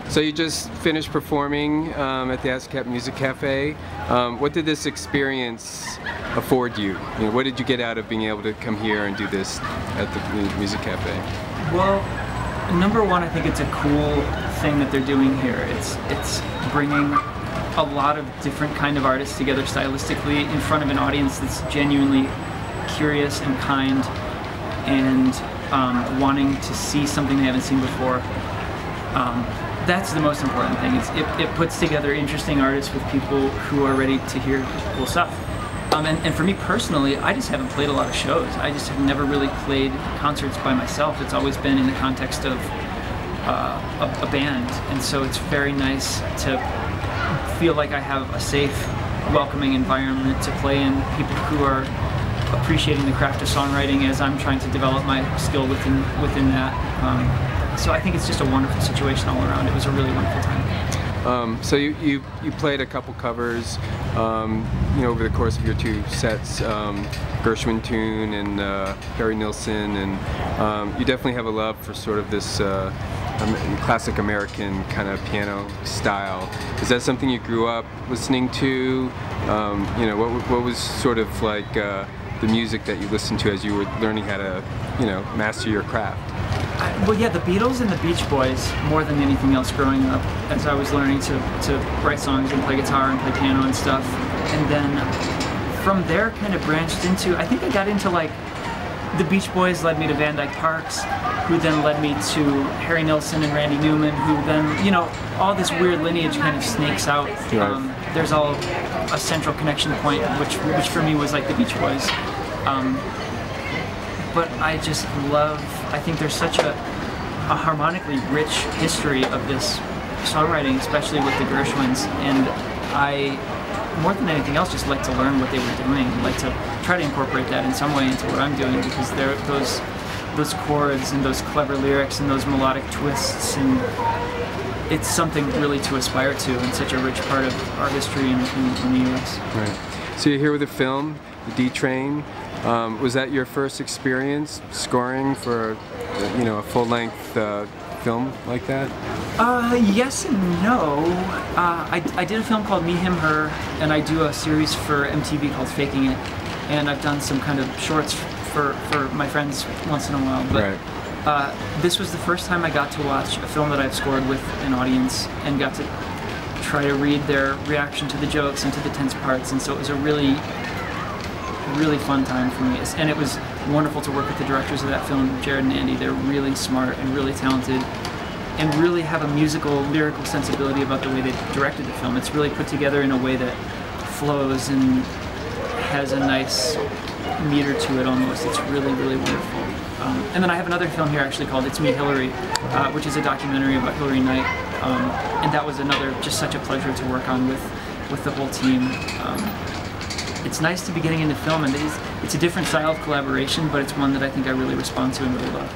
So you just finished performing at the ASCAP Music Cafe. What did this experience afford you? What did you get out of being able to come here and do this at the Music Cafe? Well, number one, I think it's a cool thing that they're doing here. It's bringing a lot of different kind of artists together stylistically in front of an audience that's genuinely curious and kind and wanting to see something they haven't seen before. That's the most important thing. It puts together interesting artists with people who are ready to hear cool stuff. And for me personally, I just haven't played a lot of shows. I just have never really played concerts by myself. It's always been in the context of a band, and so it's very nice to feel like I have a safe, welcoming environment to play in, people who are appreciating the craft of songwriting as I'm trying to develop my skill within that. So I think it's just a wonderful situation all around. It was a really wonderful time. So you played a couple covers, over the course of your two sets, Gershwin tune and Harry Nilsson, and you definitely have a love for sort of this classic American kind of piano style. Is that something you grew up listening to? What was sort of like the music that you listened to as you were learning how to, master your craft? Well, yeah, the Beatles and the Beach Boys more than anything else growing up, as I was learning to write songs and play guitar and play piano and stuff. And then from there kind of branched into, I think I got into like, the Beach Boys led me to Van Dyke Parks, who then led me to Harry Nilsson and Randy Newman, who then, all this weird lineage kind of snakes out. Right. There's all a central connection point, which for me was like the Beach Boys. But I just love, I think there's such a harmonically rich history of this songwriting, especially with the Gershwins, and I, more than anything else, just like to learn what they were doing, like to try to incorporate that in some way into what I'm doing, because there those chords and those clever lyrics and those melodic twists, and it's something really to aspire to, and such a rich part of our history in the U.S. Right. So you're here with a film, The D Train. Was that your first experience scoring for, a full-length film like that? Yes and no. I did a film called Me, Him, Her, and I do a series for MTV called Faking It, and I've done some kind of shorts for my friends once in a while. But right. This was the first time I got to watch a film that I've scored with an audience and got to try to read their reaction to the jokes and to the tense parts, and so it was a really fun time for me, and it was wonderful to work with the directors of that film, Jared and Andy. They're really smart and really talented and really have a musical, lyrical sensibility about the way they directed the film. It's really put together in a way that flows and has a nice meter to it almost. It's really, really wonderful. And then I have another film here actually called It's Me, Hillary, which is a documentary about Hillary Knight, and that was another, just such a pleasure to work on with the whole team. It's nice to be getting into film, and it's a different style of collaboration, but it's one that I think I really respond to and really love.